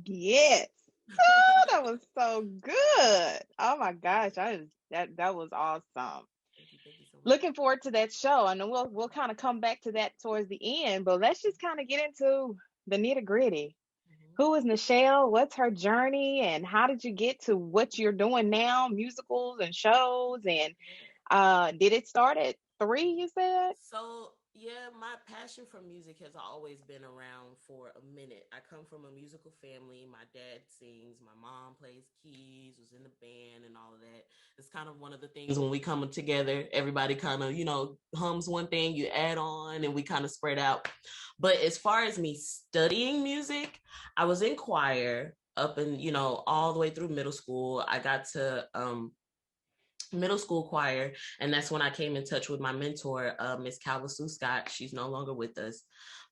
Yes. Oh, that was so good. Oh my gosh, that was awesome. Thank you so much. Looking forward to that show. And then we'll kind of come back to that towards the end, but let's just kind of get into the nitty-gritty. Hmm. Who is Nyshelle? What's her journey? And how did you get to what you're doing now? Musicals and shows. And did it start at 3, you said? So yeah, my passion for music has always been around for a minute. I come from a musical family. My dad sings, my mom plays keys, was in the band and all of that. It's kind of one of the things when we come together, everybody kind of, hums one thing, you add on and we kind of spread out. But as far as me studying music, I was in choir up and, all the way through middle school. I got to middle school choir, and that's when I came in touch with my mentor, Miss Calva Sue Scott. She's no longer with us,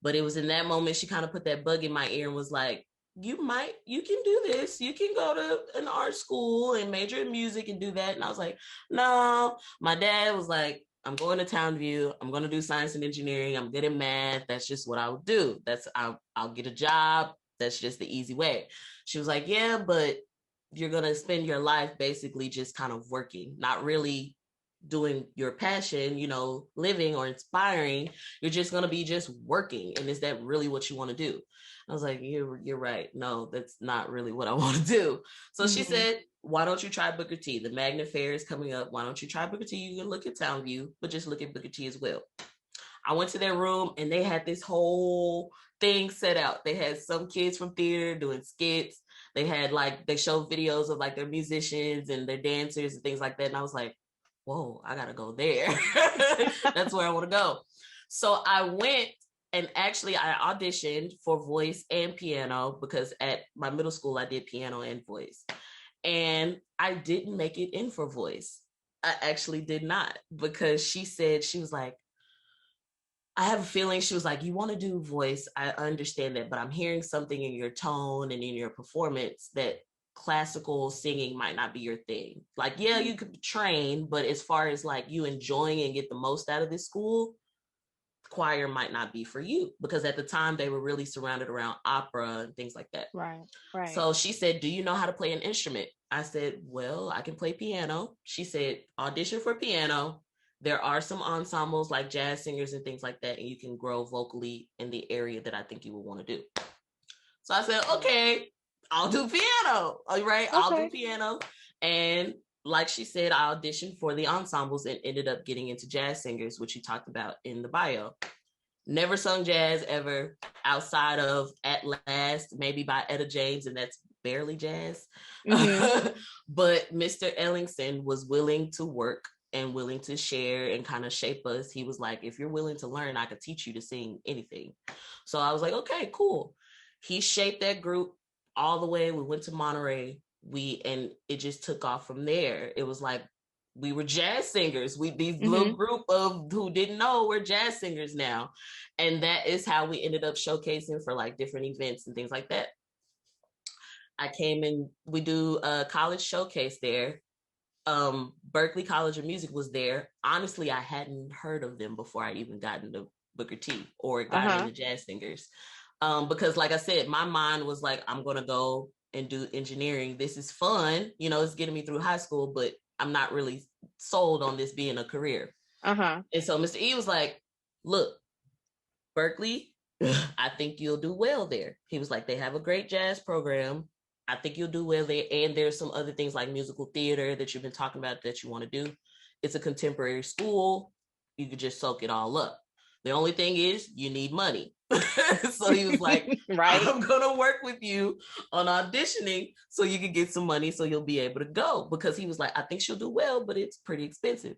but it was in that moment she kind of put that bug in my ear and was like, you can do this, you can go to an art school and major in music and do that. And I was like, no. My dad was like, I'm going to Townview, I'm going to do science and engineering, I'm good at math, that's just what I would do, I'll get a job, that's just the easy way. She was like, yeah, but you're going to spend your life basically just kind of working, not really doing your passion, living or inspiring. You're just going to be just working. And is that really what you want to do? I was like, you're right. No, that's not really what I want to do. So she Hmm. said, why don't you try Booker T? The Magnet Fair is coming up. Why don't you try Booker T? You can look at Townview, but just look at Booker T as well. I went to their room and they had this whole thing set out. They had some kids from theater doing skits. They had they showed videos of their musicians and their dancers and things like that. And I was like, whoa, I gotta go there. That's where I want to go. So I went, and actually I auditioned for voice and piano because at my middle school I did piano and voice. And I didn't make it in for voice. I actually did not, because she was like, I have a feeling, she was like, you want to do voice. I understand that, but I'm hearing something in your tone and in your performance that classical singing might not be your thing. Like, yeah, you could train, but as far as you enjoying and get the most out of this school, choir might not be for you, because at the time they were really surrounded around opera and things like that. Right, right. So she said, do you know how to play an instrument? I said, well, I can play piano. She said, audition for piano. There are some ensembles like jazz singers and things like that, and you can grow vocally in the area that I think you would want to do. So I said, okay, I'll do piano. All right, I'll do Okay. piano. And like she said, I auditioned for the ensembles and ended up getting into jazz singers, which you talked about in the bio. Never sung jazz ever outside of At Last, maybe by Etta James, and that's barely jazz. Hmm. But Mr. Ellingson was willing to work and willing to share and kind of shape us. He was like, if you're willing to learn, I could teach you to sing anything. So I was like, okay, cool. He shaped that group all the way. We went to Monterey. And it just took off from there. It was like we were jazz singers. These little Hmm. group of who didn't know we're jazz singers now. And that is how we ended up showcasing for different events and things like that. I came in, we do a college showcase there. Berklee College of Music was there. Honestly, I hadn't heard of them before I even got into Booker T or got Uh-huh. into jazz singers. Because like I said, my mind was like, I'm going to go and do engineering. This is fun. It's getting me through high school, but I'm not really sold on this being a career. Uh-huh. And so Mr. E was like, look, Berklee, I think you'll do well there. He was like, they have a great jazz program. I think you'll do well there. And there's some other things like musical theater that you've been talking about that you want to do. It's a contemporary school. You could just soak it all up. The only thing is you need money. So he was like, Right. I'm going to work with you on auditioning so you can get some money so you'll be able to go. Because he was like, I think she'll do well, but it's pretty expensive.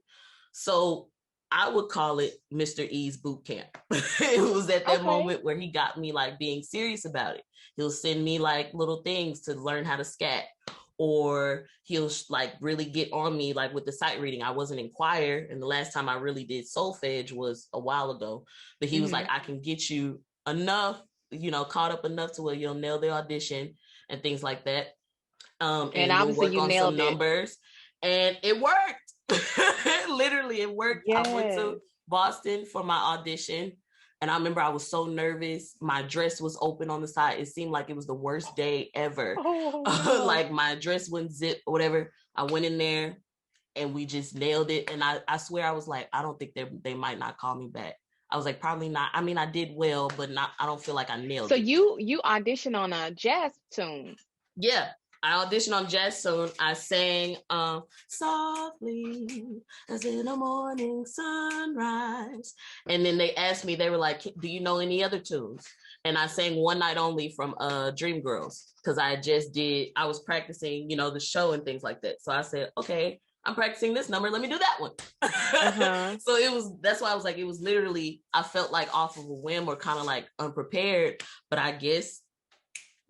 So I would call it Mr. E's boot camp. It was at that Okay. moment where he got me being serious about it. He'll send me little things to learn how to scat, or he'll really get on me with the sight reading. I wasn't in choir, and the last time I really did solfege was a while ago. But he was like, Hmm. I can get you enough, caught up enough to where you'll nail the audition and things like that. And And we'll obviously work you on some nailed it. numbers, and it worked. Literally, it worked. I went Yes. to Boston for my audition. And I remember I was so nervous. My dress was open on the side. It seemed like it was the worst day ever. Oh no. Like my dress wouldn't zip or whatever. I went in there and we just nailed it. And I swear I was like, I don't think they might not call me back. I was like, probably not. I mean, I did well, but not. I don't feel like I nailed So it. you auditioned on a jazz tune. Yeah. I auditioned on Jazz Soon. I sang softly as in a morning sunrise. And then they asked me, they were like, do you know any other tunes? And I sang One Night Only from Dreamgirls because I was practicing, you know, the show and things like that. So I said, okay, I'm practicing this number. Let me do that one. Uh-huh. So that's why I was like, it was literally, I felt like off of a whim or kind of like unprepared. But I guess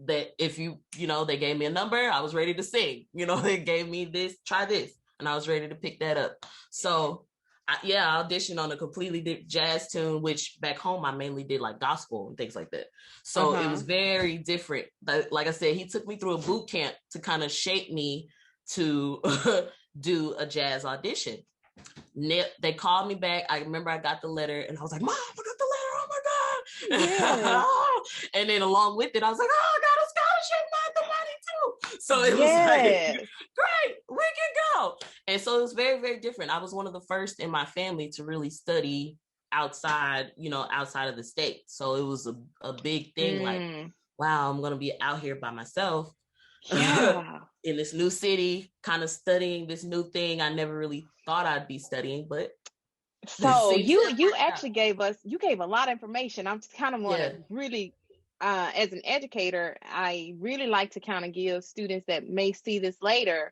that if they gave me a number, I was ready to sing. They gave me this, try this, and I was ready to pick that up. So I auditioned on a completely different jazz tune, which back home I mainly did like gospel and things like that. So it was very different. But like I said, he took me through a boot camp to kind of shape me to do a jazz audition. They called me back. I remember I got the letter and I was like, Mom, I got the letter. Oh my God. Yeah. And then along with it, I was like, oh, I got a scholarship, not the money too. So it was Yes. like, great, we can go. And so it was very, very different. I was one of the first in my family to really study outside of the state. So it was a big thing. Like, wow, I'm going to be out here by myself. Yeah. In this new city, kind of studying this new thing I never really thought I'd be studying, but So you actually gave a lot of information. I'm just kind of want to really, as an educator, I really like to kind of give students that may see this later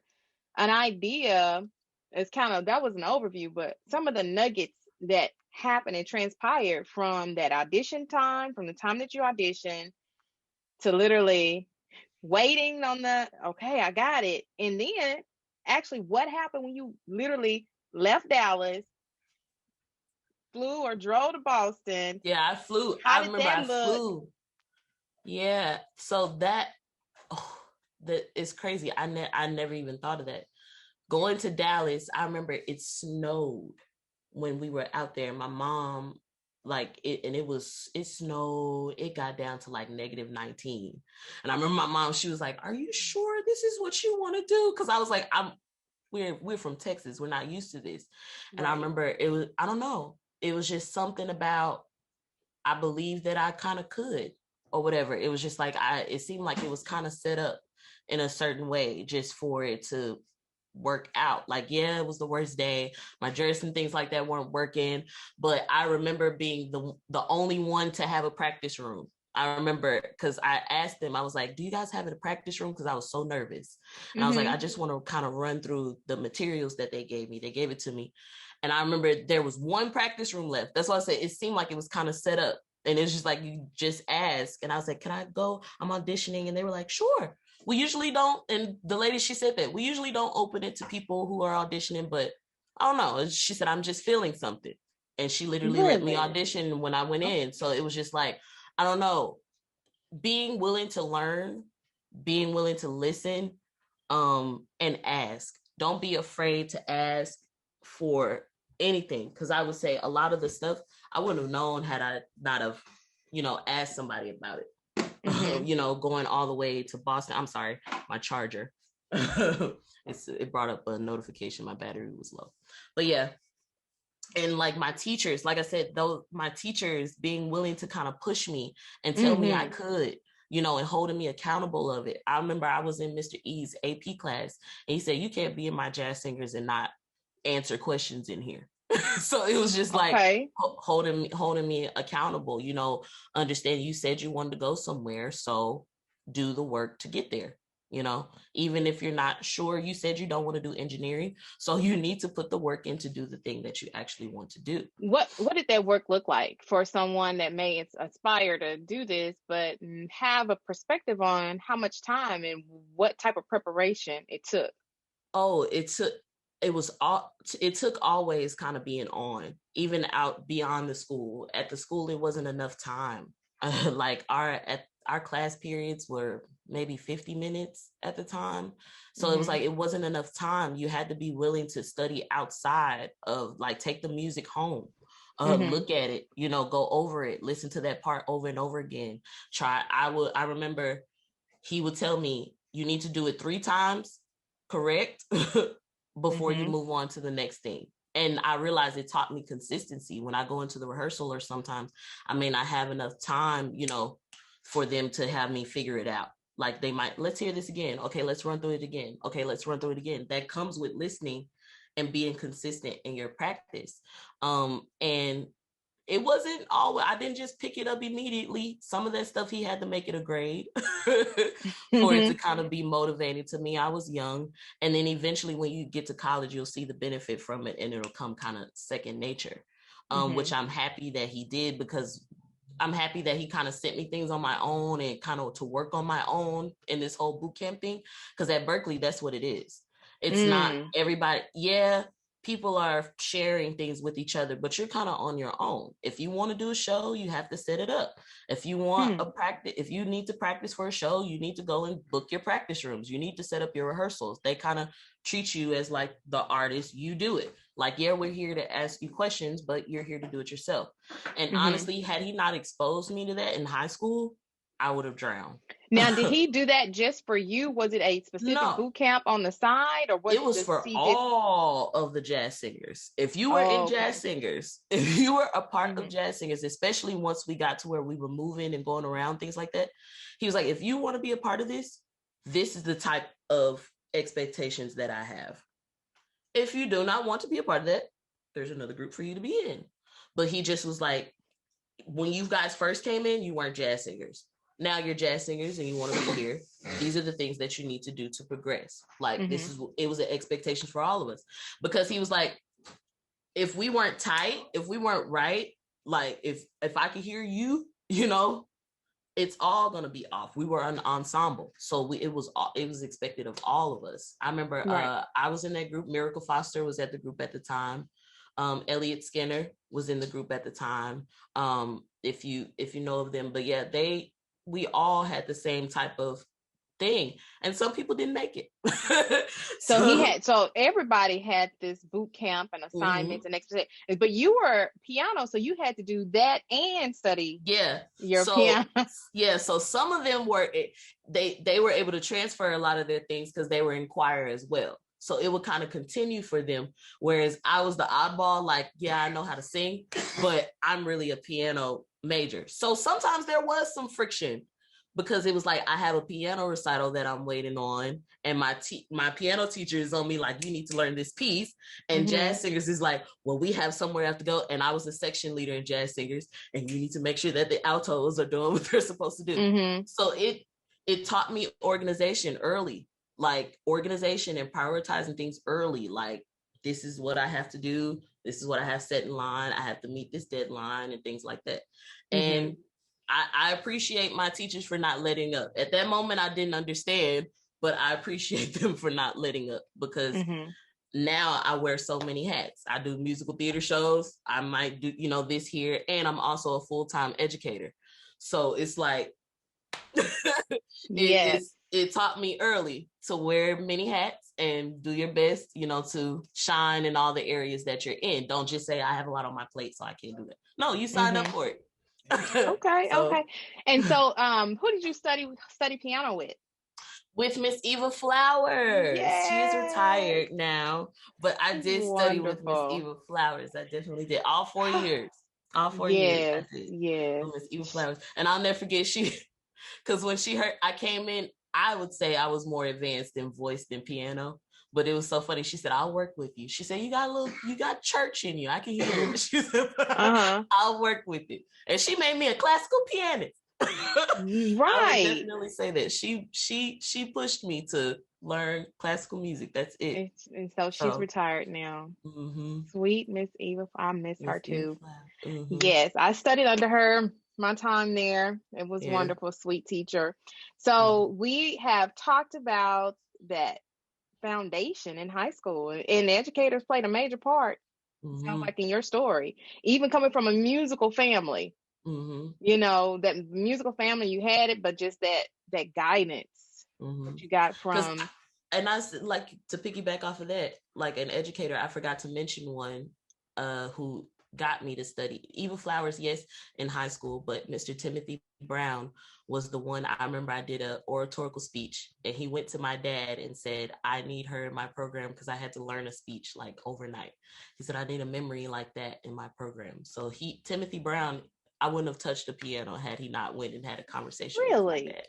an idea. It's kind of, that was an overview, but some of the nuggets that happened and transpired from that audition time, from the time that you auditioned to literally waiting on okay, I got it. And then actually what happened when you literally left Dallas, flew or drove to Boston? Yeah, I flew. How I did remember that I look? flew. Yeah. So that is crazy. I never even thought of that. Going to Dallas, I remember it snowed when we were out there. My mom, it snowed. It got down to like -19. And I remember my mom, she was like, are you sure this is what you want to do? Because I was like, we're from Texas. We're not used to this. And Right. I remember I don't know. It was just something about, I believe that I kind of could or whatever. It was just like, it seemed like it was kind of set up in a certain way just for it to work out. Like, yeah, it was the worst day. My dress and things like that weren't working. But I remember being the only one to have a practice room. I remember because I asked them, I was like, do you guys have a practice room? Because I was so nervous. And I was like, I just want to kind of run through the materials that they gave me. They gave it to me. And I remember there was one practice room left. That's why I said it seemed like it was kind of set up. And it's just like, you just ask. And I was like, can I go? I'm auditioning. And they were like, sure. We usually don't. And the lady, she said that we usually don't open it to people who are auditioning, but I don't know. She said, I'm just feeling something. And she literally let me audition when I went in. So it was just like, I don't know, being willing to learn, being willing to listen, and ask. Don't be afraid to ask for anything. Because I would say a lot of the stuff I wouldn't have known had I not have, asked somebody about it. Going all the way to Boston. I'm sorry, my charger. It brought up a notification. My battery was low. But yeah. And like my teachers, like I said, though, my teachers being willing to kind of push me and tell me I could, and holding me accountable of it. I remember I was in Mr. E's AP class and he said, you can't be in my jazz singers and not answer questions in here. So it was just like holding me accountable, understand you said you wanted to go somewhere, so do the work to get there. Even if you're not sure, you said you don't want to do engineering, so you need to put the work in to do the thing that you actually want to do. What did that work look like for someone that may aspire to do this, but have a perspective on how much time and what type of preparation it took? Oh, it took always kind of being on, even out beyond the school. At the school, it wasn't enough time. Like our class periods were maybe 50 minutes at the time. So it was like, it wasn't enough time. You had to be willing to study outside of, like, take the music home. Look at it, go over it, listen to that part over and over again. I remember he would tell me, you need to do it 3 times correct before you move on to the next thing. And I realized it taught me consistency. When I go into the rehearsal, or sometimes I may not have enough time, for them to have me figure it out. Like they might, let's hear this again. Okay, let's run through it again. Okay, let's run through it again. That comes with listening and being consistent in your practice. And it wasn't all, I didn't just pick it up immediately. Some of that stuff he had to make it a grade for it to kind of be motivating to me. I was young. And then eventually when you get to college, you'll see the benefit from it and it'll come kind of second nature, which I'm happy that he did, because I'm happy that he kind of sent me things on my own and kind of to work on my own in this whole boot camp thing. Because at Berklee, that's what it is. It's not everybody. Yeah, people are sharing things with each other, but you're kind of on your own. If you want to do a show, you have to set it up. If you want a practice, if you need to practice for a show, you need to go and book your practice rooms. You need to set up your rehearsals. They kind of treat you as like the artist. You do it. Like, yeah, we're here to ask you questions, but you're here to do it yourself. And honestly, had he not exposed me to that in high school, I would have drowned. Now, did he do that just for you? Was it a specific boot camp on the side, or was it was for all of the jazz singers? If you were in jazz singers, if you were a part of jazz singers, especially once we got to where we were moving and going around, things like that, he was like, if you want to be a part of this, this is the type of expectations that I have. If you do not want to be a part of that, there's another group for you to be in. But he just was like, when you guys first came in, you weren't jazz singers. Now you're jazz singers and you want to be here. These are the things that you need to do to progress. Like it was an expectation for all of us, because he was like, if we weren't tight, if we weren't right, like if I could hear you, it's all going to be off. We were an ensemble. So it was expected of all of us. I remember I was in that group. Miracle Foster was at the group at the time. Elliot Skinner was in the group at the time. If you know of them, but yeah, we all had the same type of thing, and some people didn't make it. So everybody had this boot camp and assignments and expectations, but you were piano, so you had to do that and study your piano. So some of them were they were able to transfer a lot of their things because they were in choir as well. So it would kind of continue for them. Whereas I was the oddball, like, yeah, I know how to sing, but I'm really a piano major. So sometimes there was some friction, because it was like, I have a piano recital that I'm waiting on, and my piano teacher is on me like, you need to learn this piece. And jazz singers is like, well, we have somewhere I have to go. And I was a section leader in jazz singers, and you need to make sure that the altos are doing what they're supposed to do. So it taught me organization early. Like organization and prioritizing things early. Like, this is what I have to do. This is what I have set in line. I have to meet this deadline and things like that. And I appreciate my teachers for not letting up. At that moment, I didn't understand, but I appreciate them for not letting up, because now I wear so many hats. I do musical theater shows. I might do, this here. And I'm also a full-time educator. So it's like, it taught me early to wear many hats and do your best, to shine in all the areas that you're in. Don't just say, I have a lot on my plate, so I can't do that. No, you signed up for it. Okay. And so, who did you study piano with? With Miss Eva Flowers. Yes. She is retired now, but I did study with Miss Eva Flowers. I definitely did. All 4 years. All 4 years. I did. With Miss Eva Flowers. And I'll never forget, because when she heard I came in, I would say I was more advanced in voice than piano, but it was so funny. She said, I'll work with you. She said, you got church in you. I can hear it. She said, I'll work with it. And she made me a classical pianist. I would definitely say that she pushed me to learn classical music. That's it. And so she's retired now. Sweet Miss Eva. I miss her too. Yes, I studied under her my time there. It was wonderful, sweet teacher. So we have talked about that foundation in high school, and educators played a major part. Sounds like in your story, even coming from a musical family. That musical family, you had it, but just that guidance that you got from. And I like to piggyback off of that, like an educator, I forgot to mention one who got me to study. Eva Flowers, yes, in high school, but Mr. Timothy Brown was the one. I remember I did a oratorical speech, and he went to my dad and said, I need her in my program because I had to learn a speech like overnight. He said, I need a memory like that in my program. So Timothy Brown, I wouldn't have touched the piano had he not went and had a conversation with my dad.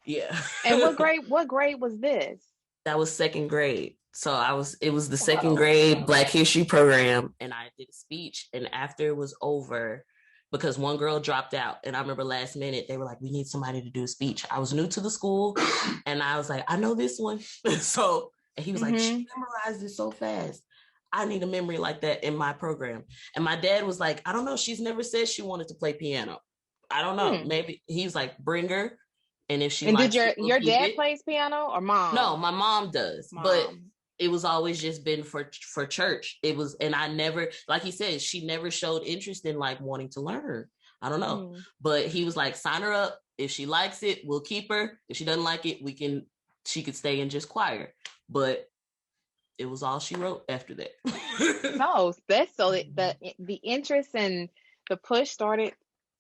Yeah. And what grade was this? That was second grade. So it was the second grade Black History program, and I did a speech. And after it was over, because one girl dropped out, and I remember last minute, they were like, we need somebody to do a speech. I was new to the school, and I was like, I know this one. And he was like, she memorized it so fast. I need a memory like that in my program. And my dad was like, I don't know. She's never said she wanted to play piano. I don't know. Maybe he was like, bring her. And if she did your dad plays piano or mom? No, my mom does. But it was always just been for church. It was, and I never, like he said, she never showed interest in like wanting to learn. I don't know. But he was like, sign her up. If she likes it, we'll keep her. If she doesn't like it, she could stay in just choir. But it was all she wrote after that. No, that's so the interest and the push started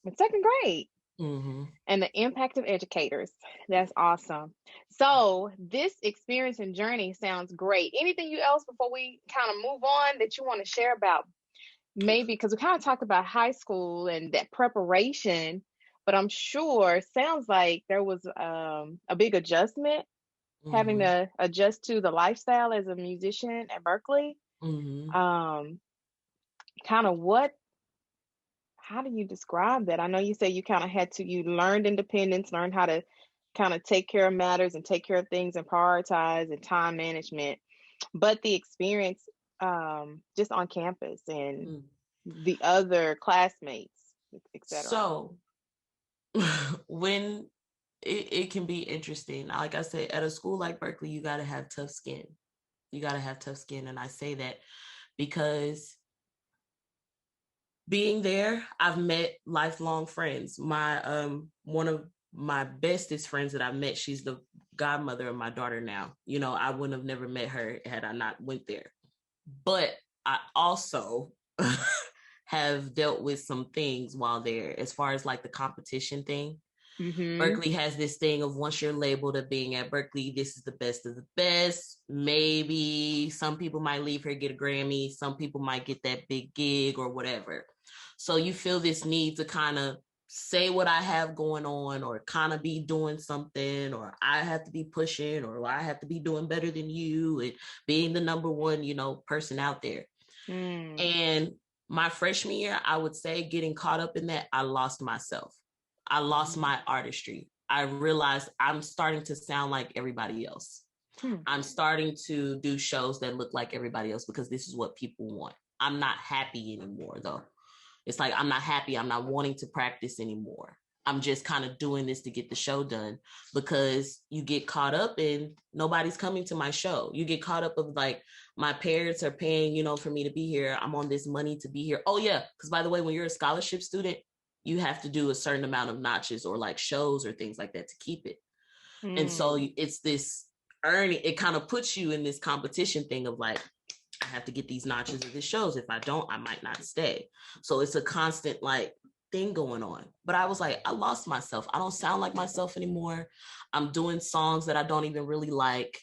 in second grade. And the impact of educators. That's awesome. So this experience and journey sounds great. Anything else before we kind of move on that you want to share about? Maybe because we kind of talked about high school and that preparation, but I'm sure it sounds like there was a big adjustment, having to adjust to the lifestyle as a musician at Berklee. Kind of how do you describe that? I know you say you kind of you learned independence, learned how to kind of take care of matters and take care of things and prioritize and time management, but the experience just on campus and the other classmates, etc. So when it can be interesting, like I said, at a school like Berklee, you got to have tough skin. And I say that because being there, I've met lifelong friends. One of my bestest friends that I've met, she's the godmother of my daughter now. You know, I wouldn't have never met her had I not went there. But I also have dealt with some things while there, as far as like the competition thing. Berklee has this thing of once you're labeled at being at Berklee, this is the best of the best. Maybe some people might leave here, get a Grammy. Some people might get that big gig or whatever. So you feel this need to kind of say what I have going on, or kind of be doing something, or I have to be pushing, or I have to be doing better than you, and being the number one, person out there. And my freshman year, I would say, getting caught up in that, I lost myself. I lost my artistry. I realized I'm starting to sound like everybody else. I'm starting to do shows that look like everybody else because this is what people want. I'm not happy anymore, though. It's like, I'm not happy. I'm not wanting to practice anymore. I'm just kind of doing this to get the show done, because you get caught up in nobody's coming to my show. You get caught up of like, my parents are paying, for me to be here. I'm on this money to be here. Oh yeah. Because by the way, when you're a scholarship student, you have to do a certain amount of notches or like shows or things like that to keep it. And so it's this earning, it kind of puts you in this competition thing of like, I have to get these notches of the shows. If I don't, I might not stay. So it's a constant like thing going on. But I was like, I lost myself. I don't sound like myself anymore. I'm doing songs that I don't even really like.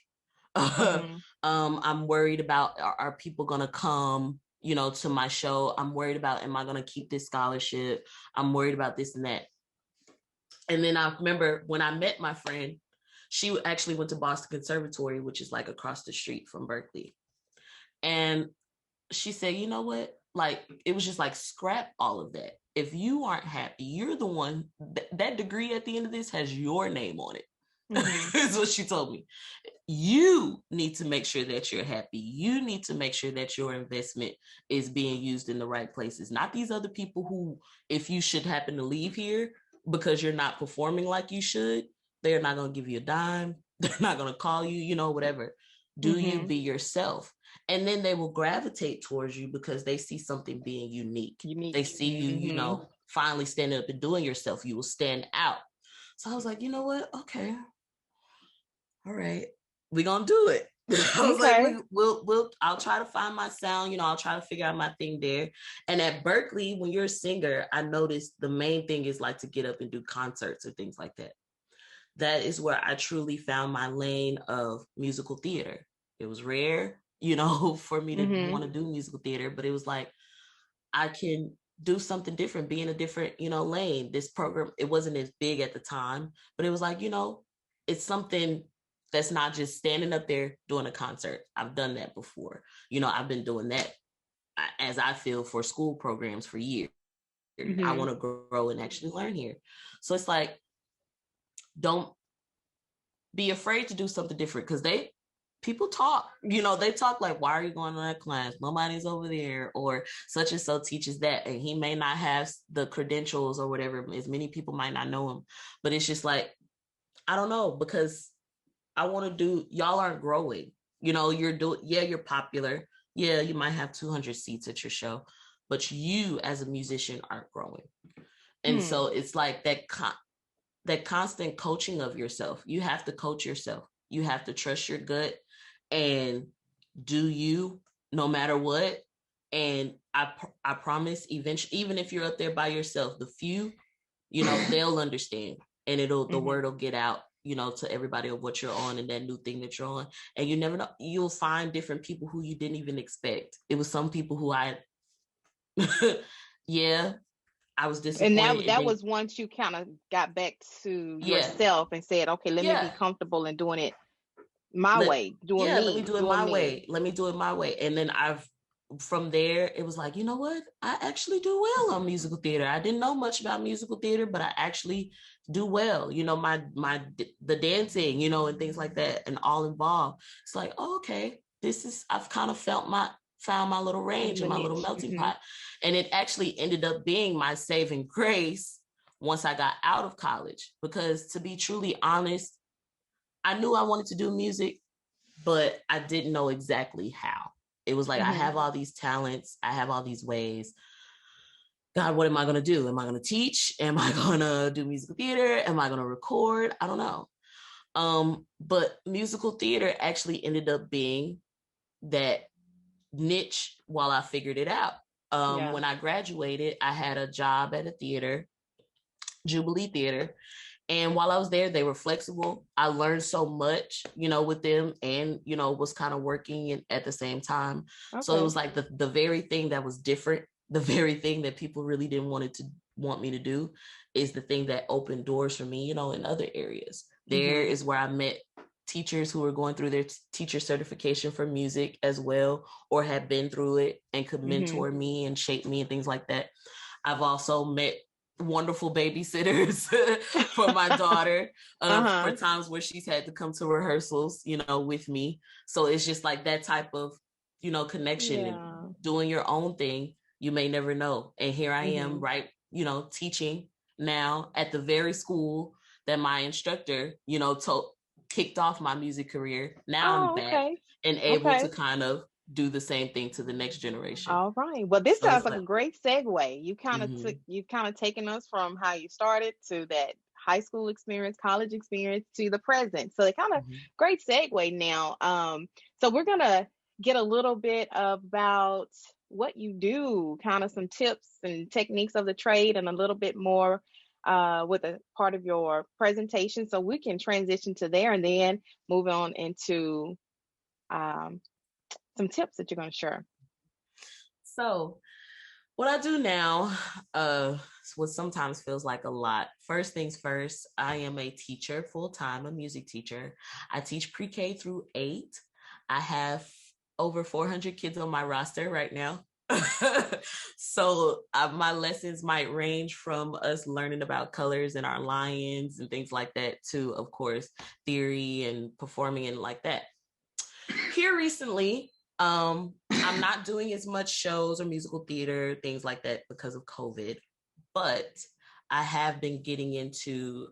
I'm worried about, are people going to come, to my show? I'm worried about, am I going to keep this scholarship? I'm worried about this and that. And then I remember when I met my friend, she actually went to Boston Conservatory, which is like across the street from Berklee. And she said, you know what? Like, it was just like, scrap all of that. If you aren't happy, you're the one, that degree at the end of this has your name on it. Is what she told me. You need to make sure that you're happy. You need to make sure that your investment is being used in the right places. Not these other people who, if you should happen to leave here because you're not performing like you should, they're not going to give you a dime. They're not going to call you, whatever. Do you be yourself? And then they will gravitate towards you because they see something being unique. They see you, finally standing up and doing yourself. You will stand out. So I was like, you know what? Okay. All right. We're going to do it. I was like, I'll try to find my sound, I'll try to figure out my thing there. And at Berklee, when you're a singer, I noticed the main thing is like to get up and do concerts or things like that. That is where I truly found my lane of musical theater. It was rare, for me to want to do musical theater, but it was like, I can do something different, be in a different, lane. This program, it wasn't as big at the time, but it was like, it's something that's not just standing up there doing a concert. I've done that before. I've been doing that as I feel for school programs for years. I want to grow and actually learn here. So it's like, don't be afraid to do something different, because people talk, they talk like, why are you going to that class? Nobody's over there, or such and so teaches that, and he may not have the credentials or whatever. As many people might not know him, but it's just like, I don't know, because I want to do, y'all aren't growing, you're popular. Yeah, you might have 200 seats at your show, but you as a musician aren't growing. And so it's like that constant coaching of yourself. You have to coach yourself. You have to trust your gut and do you, no matter what. And I promise, eventually, even if you're up there by yourself, the few, they'll understand, and the word will get out, to everybody of what you're on and that new thing that you're on. And you never know, you'll find different people who you didn't even expect. It was some people who I was disappointed. And that was once you kind of got back to yourself and said, okay, let me be comfortable in doing it my way. Let me do it my way. Let me do it my way. And then from there, it was like, you know what? I actually do well on musical theater. I didn't know much about musical theater, but I actually do well. The dancing, and things like that, and all involved. It's like, oh, okay, I've kind of found my little range and my little melting pot. And it actually ended up being my saving grace once I got out of college, because to be truly honest, I knew I wanted to do music, but I didn't know exactly how. It was like, I have all these talents. I have all these ways. God, what am I going to do? Am I going to teach? Am I going to do musical theater? Am I going to record? I don't know. But musical theater actually ended up being that niche while I figured it out. When I graduated, I had a job at a theater, Jubilee Theater. And while I was there, they were flexible. I learned so much, with them, and, was kind of working at the same time. Okay. So it was like the very thing that was different, the very thing that people really didn't want me to do, is the thing that opened doors for me, in other areas. There is where I met teachers who were going through their teacher certification for music as well, or had been through it and could mentor me and shape me and things like that. I've also met wonderful babysitters for my daughter for times where she's had to come to rehearsals, with me. So it's just like that type of, connection and doing your own thing. You may never know. And here I am, right, teaching now at the very school that my instructor, kicked off my music career. Now I'm back and able to kind of do the same thing to the next generation. All right. Well, this sounds like a great segue. You kind of you've kind of taken us from how you started to that high school experience, college experience, to the present. So it kind of great segue now. So we're gonna get a little bit about what you do, kind of some tips and techniques of the trade, and a little bit more with a part of your presentation, so we can transition to there and then move on into some tips that you're going to share. So what I do now, what sometimes feels like a lot. First things first, I am a teacher full-time, a music teacher. I teach pre-K through 8. I have over 400 kids on my roster right now. So my lessons might range from us learning about colors and our lions and things like that to, of course, theory and performing and like that. Here recently, I'm not doing as much shows or musical theater, things like that, because of COVID, but I have been getting into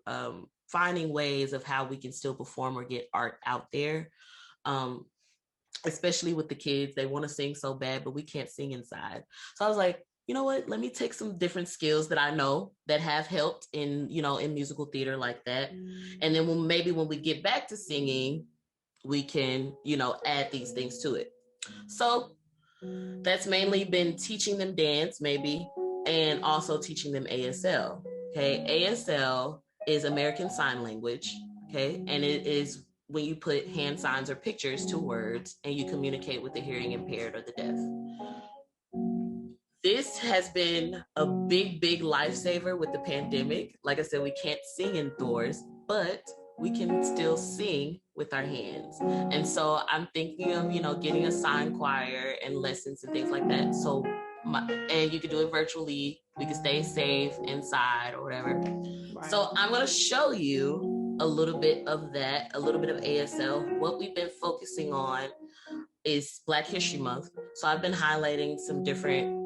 finding ways of how we can still perform or get art out there. Especially with the kids, they want to sing so bad, but we can't sing inside. So I was like, you know what, let me take some different skills that I know that have helped in, in musical theater like that. And then when we get back to singing, we can, add these things to it. So that's mainly been teaching them dance, maybe, and also teaching them ASL. Okay, ASL is American Sign Language. Okay, and it is when you put hand signs or pictures to words and you communicate with the hearing impaired or the deaf. This has been a big, big lifesaver with the pandemic. Like I said, we can't sing indoors, but we can still sing with our hands. And so I'm thinking of, getting a sign choir and lessons and things like that. So, and you can do it virtually. We can stay safe inside or whatever. Right. So I'm going to show you a little bit of that, a little bit of ASL. What we've been focusing on is Black History Month. So I've been highlighting some different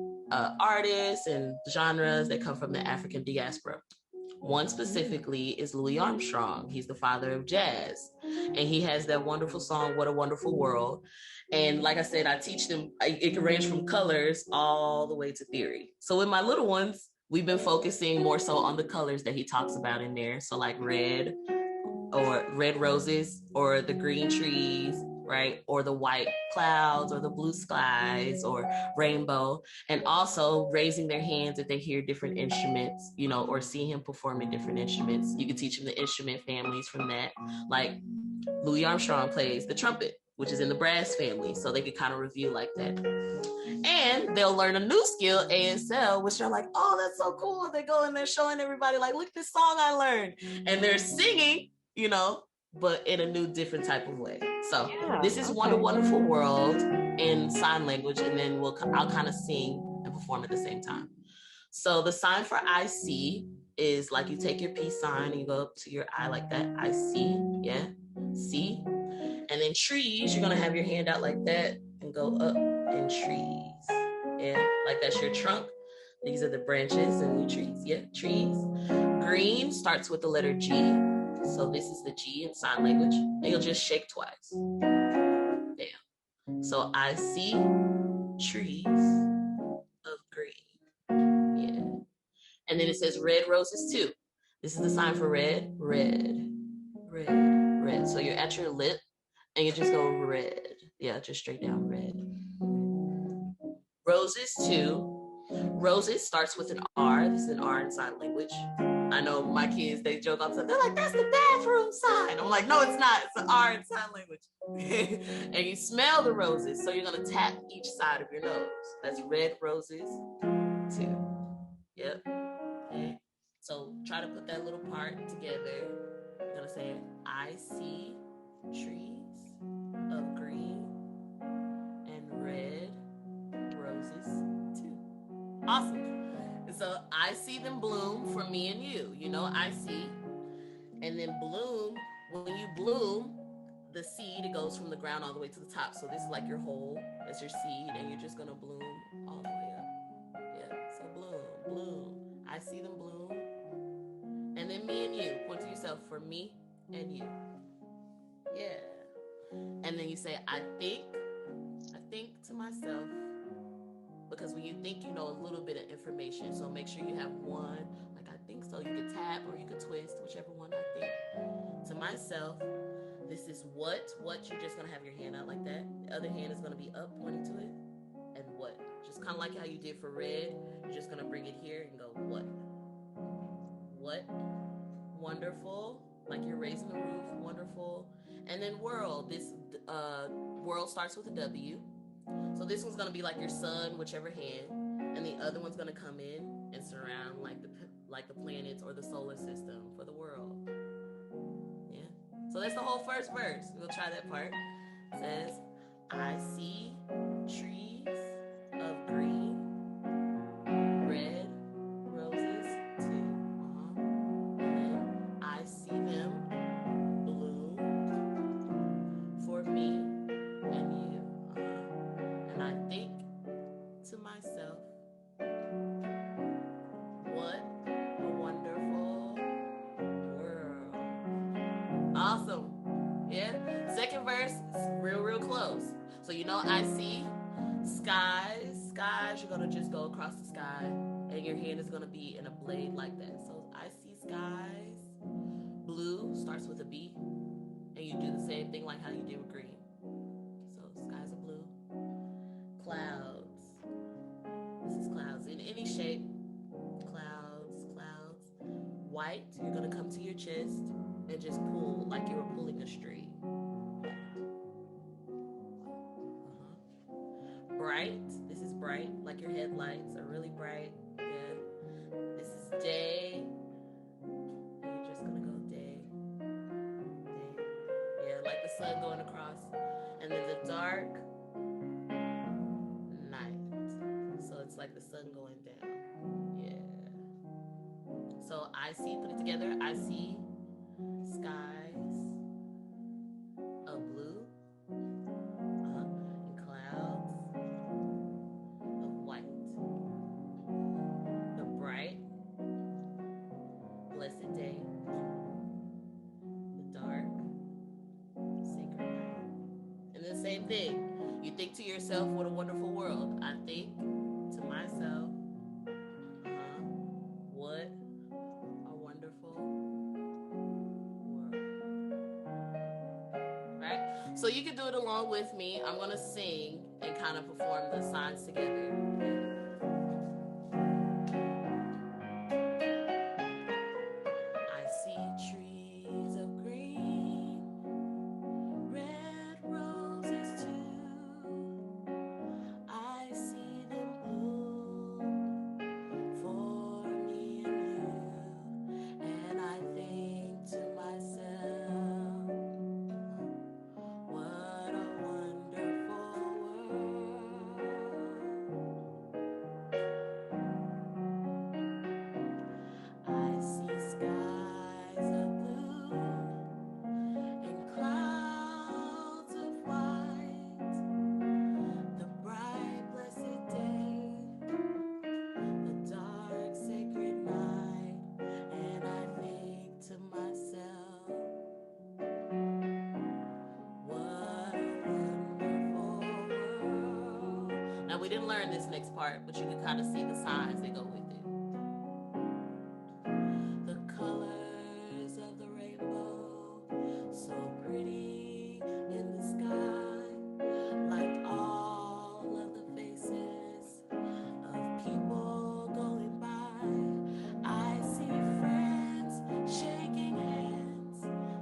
artists and genres that come from the African diaspora. One specifically is Louis Armstrong. He's the father of jazz. And he has that wonderful song, What a Wonderful World. And like I said, I teach them, it can range from colors all the way to theory. So with my little ones, we've been focusing more so on the colors that he talks about in there. So like red, or red roses, or the green trees, right? Or the white clouds, or the blue skies, or rainbow. And also raising their hands if they hear different instruments, or see him performing different instruments. You can teach them the instrument families from that. Like Louis Armstrong plays the trumpet, which is in the brass family. So they could kind of review like that. And they'll learn a new skill, ASL, which they're like, oh, that's so cool. They go and they're showing everybody, like, look at this song I learned. And they're singing, but in a new, different type of way. So this is What a Wonderful World in sign language. And then I'll kind of sing and perform at the same time. So the sign for I see is like you take your peace sign and you go up to your eye like that. I see, yeah, see. And then trees, you're going to have your hand out like that and go up in trees. Yeah, like that's your trunk. These are the branches and the trees. Yeah, trees. Green starts with the letter G. So this is the G in sign language. And you'll just shake twice. Damn. So I see trees of green. Yeah. And then it says red roses too. This is the sign for red, red, red, red. So you're at your lip and you just go red. Yeah, just straight down red. Roses too. Roses starts with an R. This is an R in sign language. I know my kids, they joke all the time. They're like, that's the bathroom sign. I'm like, no, it's not. It's an R in sign language. And you smell the roses. So you're going to tap each side of your nose. That's red roses too. Yep. Okay. So try to put that little part together. I'm going to say, I see trees of green and red roses too. Awesome. So I see them bloom for me and you. I see. And then bloom, when you bloom, the seed, it goes from the ground all the way to the top. So this is like your hole. That's your seed. And you're just going to bloom all the way up. Yeah. So bloom, bloom. I see them bloom. And then me and you. Point to yourself for me and you. Yeah. And then you say, I think to myself. Because when you think, you know a little bit of information. So make sure you have one, like I think so. You could tap or you could twist, whichever one I think. To myself, this is what. You're just going to have your hand out like that. The other hand is going to be up, pointing to it. And what? Just kind of like how you did for red. You're just going to bring it here and go, what? What? Wonderful. Like you're raising the roof. Wonderful. And then world. This world starts with a W. So this one's going to be like your sun, whichever hand, and the other one's going to come in and surround like the planets or the solar system for the world. Yeah. So that's the whole first verse. We'll try that part. It says, I see trees of green, red roses too. And then I see them bloom for me and you. And I think to myself, what a wonderful world. Awesome. Yeah. Second verse is real close. So I see skies. You're going to just go across the sky and your hand is going to be in a blade like that. So I see skies. Blue starts with a B. And and you do the same thing like how you did with green. So skies are blue. Clouds. This is clouds in any shape. Clouds, clouds. White, you're gonna come to your chest and just pull like you were pulling a string. Bright, this is bright, like your headlights are really bright. Yeah. This is day. And you're just gonna go day, day. Yeah, like the sun going across. And then the dark, night. So it's like the sun going down. Yeah. So I see, put it together, I see skies of blue, and clouds of white. The bright, blessed day, the dark, sacred night. And the same thing. You think to yourself, what a wonderful world. I think to myself, what a wonderful world. Right? So you can do it along with me. I'm going to sing and kind of perform the signs together. I see trees of green, red roses too. I see them bloom for me and you. And I think to myself, what a wonderful world. I see skies of blue and clouds of white, the bright blessed day, the dark sacred night, and I think to myself, what a wonderful world. Now we didn't learn this next part, but you can kind of see the signs that go with it. The colors of the rainbow, so pretty in the sky, like all of the faces of people going by. I see friends shaking hands,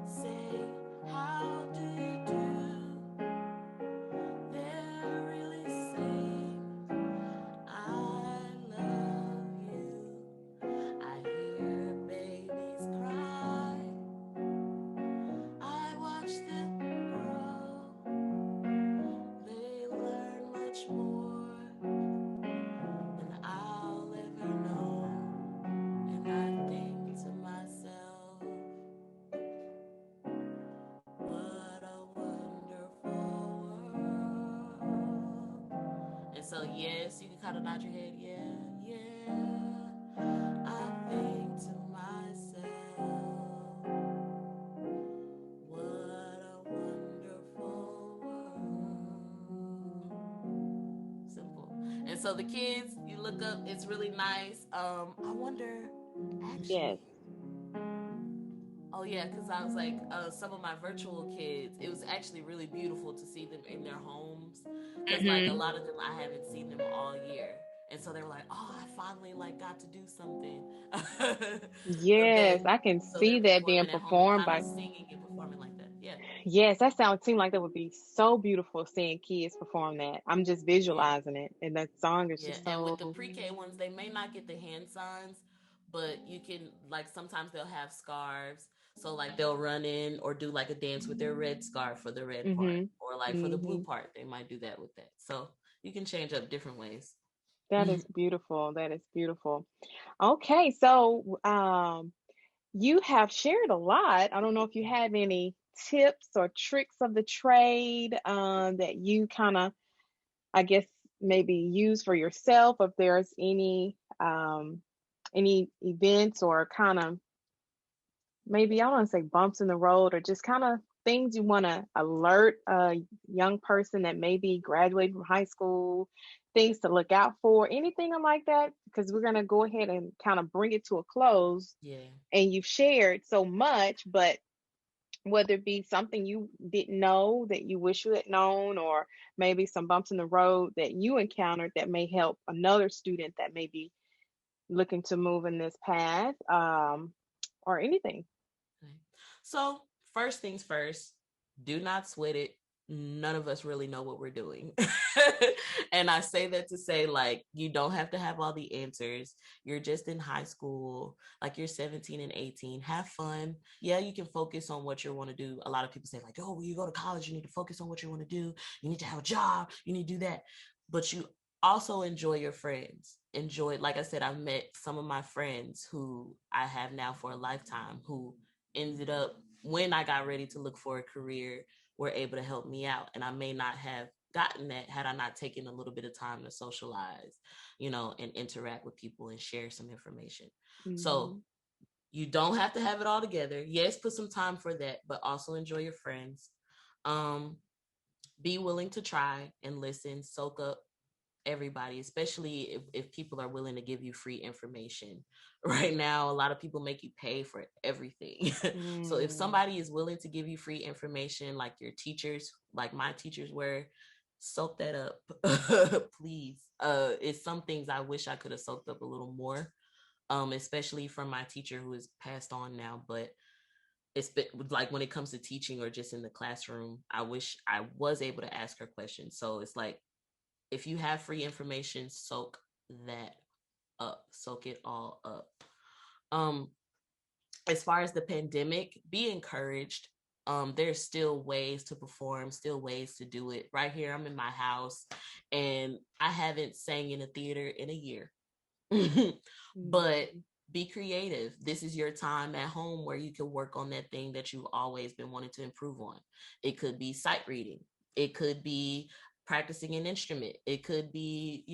say, how do you do? They're really saying, I love you. I hear babies cry. I watch them grow. They learn much more than I'll ever know. And I think to myself, what a wonderful world. And so, yes, you can kind of nod your head, yeah, yeah. I think to myself, what a wonderful world. Simple. And so the kids, you look up, it's really nice. I wonder, actually. Yes. Oh yeah, because I was like, some of my virtual kids, it was actually really beautiful to see them in their homes. Because like a lot of them, I haven't seen them all year. And so they were like, "Oh, I finally like got to do something." Yes, I can So they're see that being performing at home and performed kind of by. singing and performing like that. Yeah, Yes, that seemed like that would be so beautiful seeing kids perform that. I'm just yeah, visualizing it, and that song is yeah. just And with the so. pre-K ones, they may not get the hand signs, but you can like sometimes they'll have scarves. So like they'll run in or do like a dance with their red scarf for the red part, Mhm. or like for the blue Mhm. part, they might do that with that. So you can change up different ways. That is beautiful. That is beautiful. Okay, so you have shared a lot. I don't know if you have any tips or tricks of the trade that you kind of, I guess, maybe use for yourself. If there's any events or kind of maybe I don't want to say bumps in the road or just kind of things you want to alert a young person that maybe graduated from high school, things to look out for, anything like that, because we're going to go ahead and kind of bring it to a close. Yeah. And you've shared so much, but whether it be something you didn't know that you wish you had known, or maybe some bumps in the road that you encountered that may help another student that may be looking to move in this path, or anything. Okay. So, first things first, do not sweat it. None of us really know what we're doing. And I say that to say, like, you don't have to have all the answers. You're just in high school, like you're 17 and 18. Have fun. Yeah, you can focus on what you want to do. A lot of people say, like, oh, when you go to college, you need to focus on what you want to do. You need to have a job. You need to do that. But you also enjoy your friends. Enjoy, like I said, I've met some of my friends who I have now for a lifetime who ended up, when I got ready to look for a career, were able to help me out. And I may not have gotten that had I not taken a little bit of time to socialize, and interact with people and share some information. So Mm-hmm. you don't have to have it all together. Yes, put some time for that, but also enjoy your friends. Um, be willing to try and listen, soak up everybody, especially if people are willing to give you free information. Right now, a lot of people make you pay for everything. So if Mm. somebody is willing to give you free information, like your teachers, like my teachers were, soak that up. Please. It's some things I wish I could have soaked up a little more, especially from my teacher who is passed on now. But it's like when it comes to teaching or just in the classroom, I wish I was able to ask her questions. So it's like, if you have free information, soak that up. Soak it all up. Um, as far as the pandemic, be encouraged. There's still ways to perform, still ways to do it. Right here, I'm in my house, and I haven't sang in a theater in a year. But Mm. be creative. This is your time at home where you can work on that thing that you've always been wanting to improve on. It could be sight reading. It could be practicing an instrument. It could be,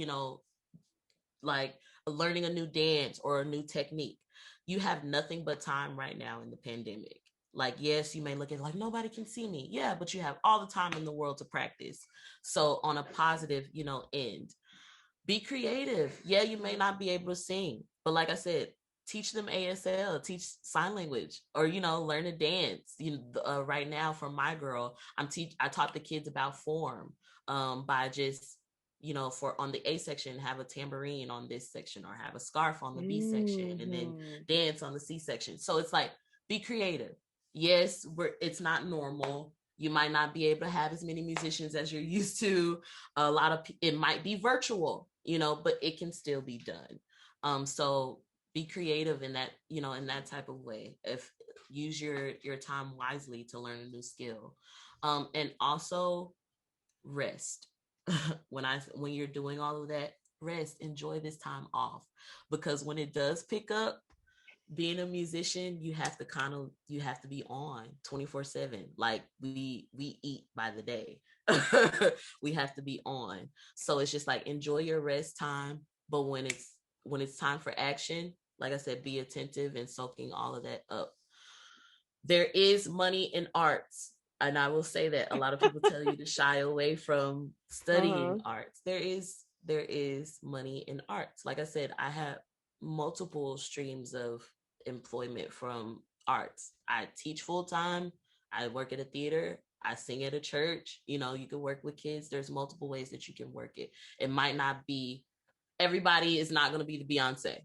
like learning a new dance or a new technique. You have nothing but time right now in the pandemic. Like, yes, you may look at it like nobody can see me. Yeah, but you have all the time in the world to practice. So on a positive, end, be creative. Yeah, you may not be able to sing, but like I said, teach them ASL, teach sign language, or learn to dance. Right now for my girl, I taught the kids about form, by just for on the A section, have a tambourine on this section, or have a scarf on the B section, and then Mm-hmm. dance on the C section. So it's like, be creative. Yes, it's not normal. You might not be able to have as many musicians as you're used to. A lot of it might be virtual, but it can still be done. So be creative in that, in that type of way. If use your time wisely to learn a new skill, and also rest. When you're doing all of that, rest, enjoy this time off, because when it does pick up, being a musician, you have to be on 24/7. Like we eat by the day. We have to be on. So it's just like, enjoy your rest time, but when it's time for action, like I said, be attentive and soaking all of that up. There is money in arts. And I will say that a lot of people tell you to shy away from studying Uh-huh. arts. There is money in arts. Like I said, I have multiple streams of employment from arts. I teach full time. I work at a theater. I sing at a church. You can work with kids. There's multiple ways that you can work it. It might not be, everybody is not going to be the Beyonce.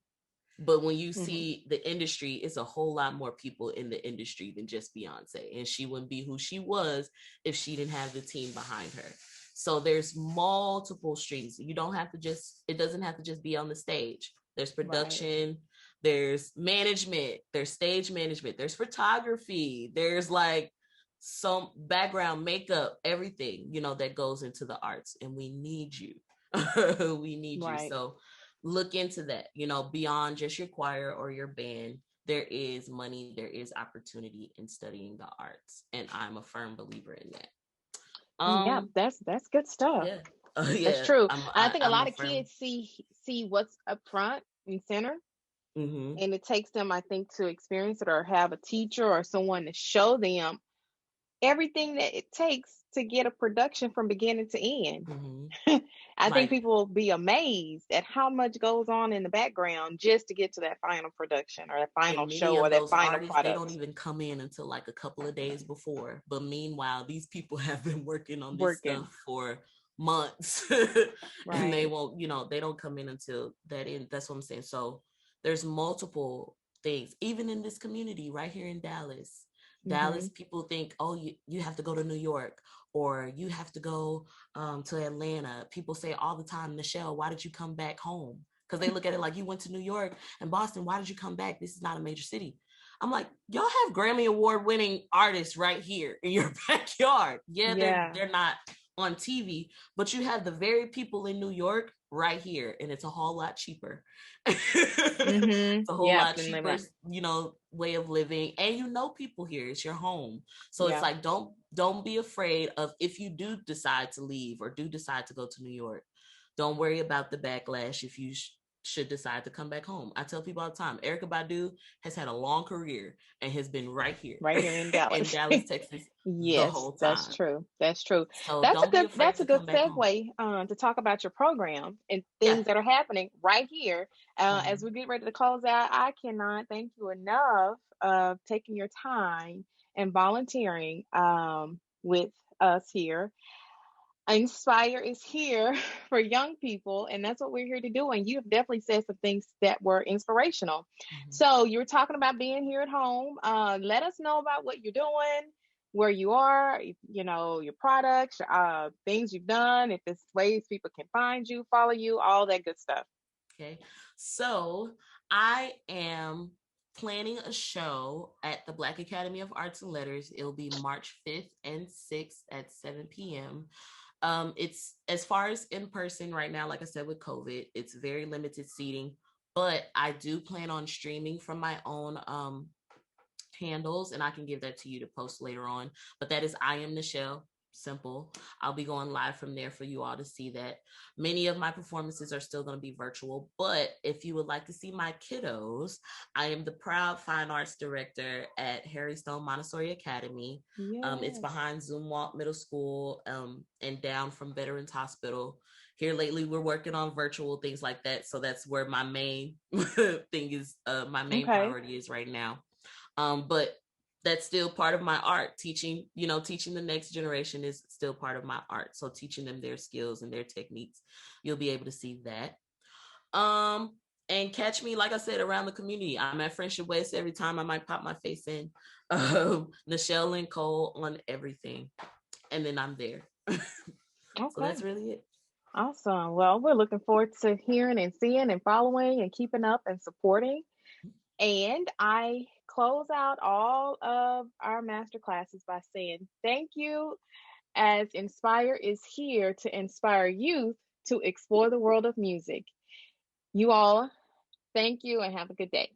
But when you Mm-hmm. see the industry, it's a whole lot more people in the industry than just Beyonce. And she wouldn't be who she was if she didn't have the team behind her. So there's multiple streams. It doesn't have to just be on the stage. There's Right. production, there's management, there's stage management, there's photography, there's like some background makeup, everything, that goes into the arts. And we need you. We need you. Right. So look into that, beyond just your choir or your band. There is money, there is opportunity in studying the arts. And I'm a firm believer in that. Yeah, that's good stuff. Yeah. That's Yeah. true. I'm I I, think a I'm a lot of firm. kids see what's up front and center, Mm-hmm. and it takes them, I think, to experience it or have a teacher or someone to show them everything that it takes to get a production from beginning to end. Mm-hmm. I think Like, people will be amazed at how much goes on in the background just to get to that final production or that final and show many or of that those final artists, they don't product. even come in until like a couple of days before. But meanwhile, these people have been working on this stuff Working. for months. And they Right. won't, they don't come in until that end. That's what I'm saying. So there's multiple things, even in this community right here in Dallas. Mm-hmm. People think, oh, you have to go to New York, or you have to go to Atlanta. People say all the time, Nyshelle, why did you come back home? Because they look at it like, you went to New York and Boston. Why did you come back? This is not a major city. I'm like, y'all have Grammy Award winning artists right here in your backyard. Yeah, Yeah. they're not on TV, but you have the very people in New York right here, and it's a whole lot cheaper. Mm-hmm. It's a whole Yep. lot And cheaper, way of living, and people here. It's your home, so it's yeah. like don't be afraid of, if you do decide to leave or do decide to go to New York. Don't worry about the backlash if you should decide to come back home. I tell people all the time, Erykah Badu has had a long career and has been right here Right here in in Dallas. Dallas, Texas, the Yes, whole that's time. true. That's true. So don't be afraid That's a to good come back home. segue to talk about your program and Yeah. things that are happening right here. As we get ready to close out, I cannot thank you enough of taking your time and volunteering with us here. Inspire is here for young people, and that's what we're here to do. And you have definitely said some things that were inspirational. Mm-hmm. So you were talking about being here at home. Let us know about what you're doing, where you are, your products, things you've done, if there's ways people can find you, follow you, all that good stuff. Okay. So I am planning a show at the Black Academy of Arts and Letters. It'll be March 5th and 6th at 7 p.m. It's, as far as in person right now, like I said, with COVID, it's very limited seating, but I do plan on streaming from my own handles, and I can give that to you to post later on. But that is I Am Nyshelle. Simple. I'll be going live from there for you all to see that. Many of my performances are still going to be virtual, but if you would like to see my kiddos, I am the proud fine arts director at Harry Stone Montessori Academy. It's Yes. behind Zumwalt Middle School and down from Veterans Hospital. Here lately, we're working on virtual things like that, so that's where my main thing is. My main Okay. priority is right now. But that's still part of my art. Teaching the next generation is still part of my art. So teaching them their skills and their techniques, you'll be able to see that. And catch me, like I said, around the community. I'm at Friendship West every time. I might pop my face in. Nyshelle and Cole on everything. And then I'm there. So Okay. that's really it. Awesome. Well, we're looking forward to hearing and seeing and following and keeping up and supporting. And I close out all of our master classes by saying thank you, as Inspire is here to inspire youth to explore the world of music. You all, thank you and have a good day.